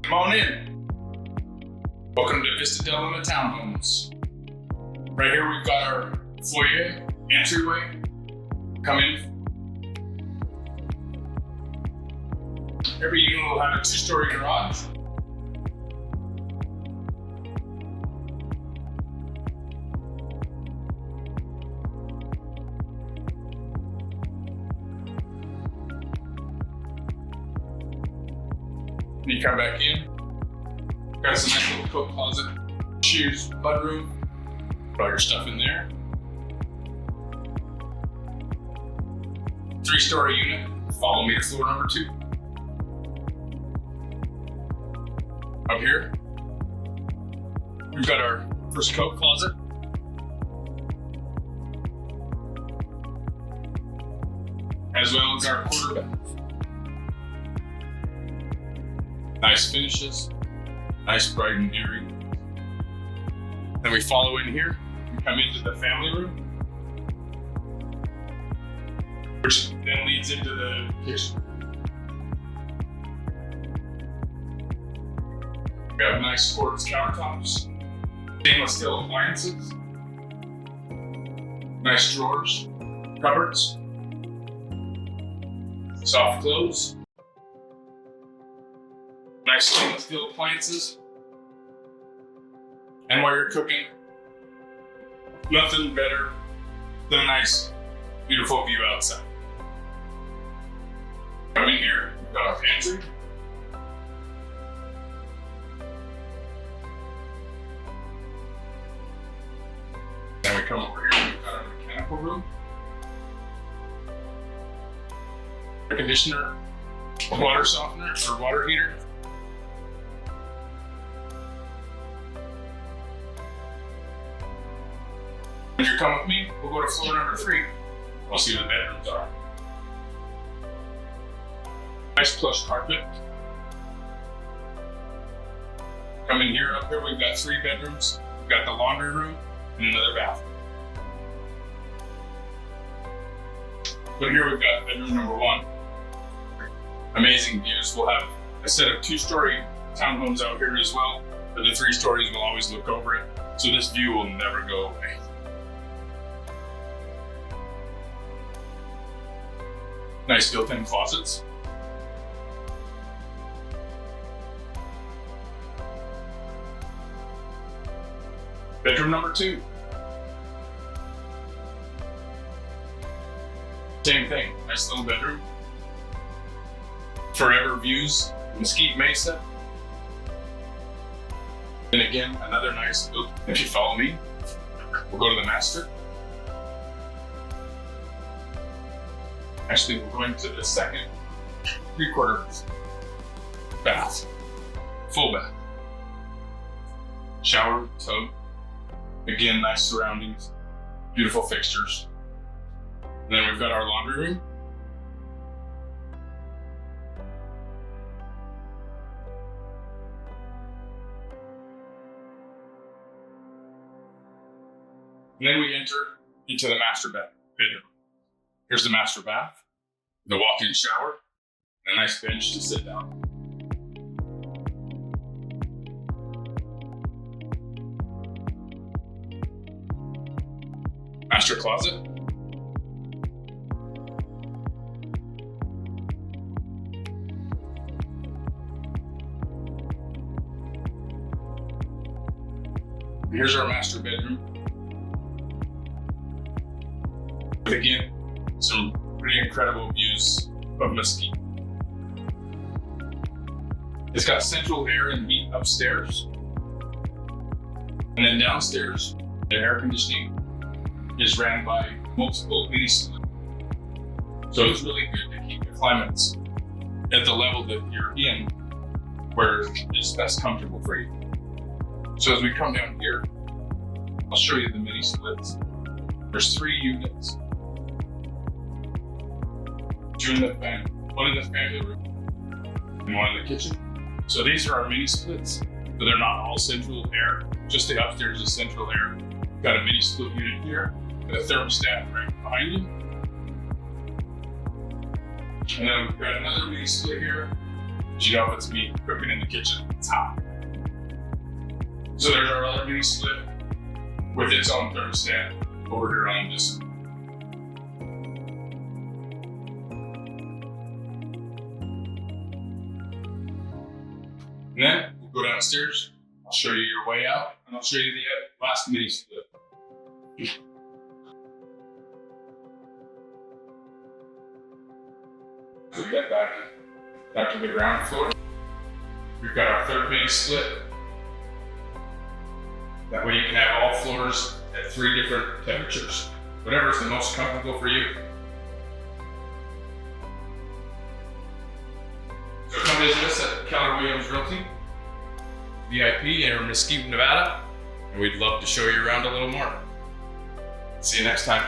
Come on in. Welcome to Vista Del Luna Townhomes. Right here we've got our foyer, entryway. Come in. Every unit will have a 2-story garage. You come back in. Got some nice little coat closet, shoes, mudroom. Put all your stuff in there. 3-story unit. Follow me to floor number 2. Up here, we've got our first coat closet. As well as our quarter bath. Nice finishes, nice bright and airy. Then we follow in here, we come into the family room, which then leads into the kitchen. We have nice quartz countertops, stainless steel appliances, nice drawers, cupboards, soft clothes, nice stainless steel appliances. And while you're cooking, nothing better than a nice, beautiful view outside. Come in here, we've got our pantry. Then we come over here, we've got our mechanical room. Air conditioner, water softener, or water heater. When you come with me, we'll go to floor number 3. We'll see what the bedrooms are. Nice plush carpet. Come in here, up here we've got 3 bedrooms. We've got the laundry room and another bathroom. But here we've got bedroom number 1. Amazing views. We'll have a set of 2-story townhomes out here as well, but the 3 stories will always look over it. So this view will never go away. Nice built-in closets. Bedroom number 2. Same thing, nice little bedroom. Forever views, Mesquite Mesa. And again, another nice build. If you follow me, we'll go to the master. Actually, we're going to the second 3/4 bath, full bath. Shower, tub, again, nice surroundings, beautiful fixtures. And then we've got our laundry room. And then we enter into the master bedroom. Here's the master bath, the walk-in shower, and a nice bench to sit down. Master closet. And here's our master bedroom. Again, some pretty incredible views of Mesquite. It's got central air and heat upstairs. And then downstairs, the air conditioning is ran by multiple mini splits. So it's really good to keep the climates at the level that you're in, where it's best comfortable for you. So as we come down here, I'll show you the mini splits. There's 3 units. 2 in the family, 1 in the family room, and 1 in the kitchen. So these are our mini splits, but they're not all central air. Just the upstairs is central air. Got a mini split unit here, and a thermostat right behind you. And then we've got another mini split here, Because you know if it's me cooking in the kitchen, it's hot. So there's our other mini split with its own thermostat over here on this. And then we'll go downstairs. I'll show you your way out, and I'll show you the last mini split. So we got back to the ground floor. We've got our third mini split. That way you can have all floors at 3 different temperatures, whatever's the most comfortable for you. So come visit us at Keller Williams Realty, VIP in Mesquite, Nevada, and we'd love to show you around a little more. See you next time.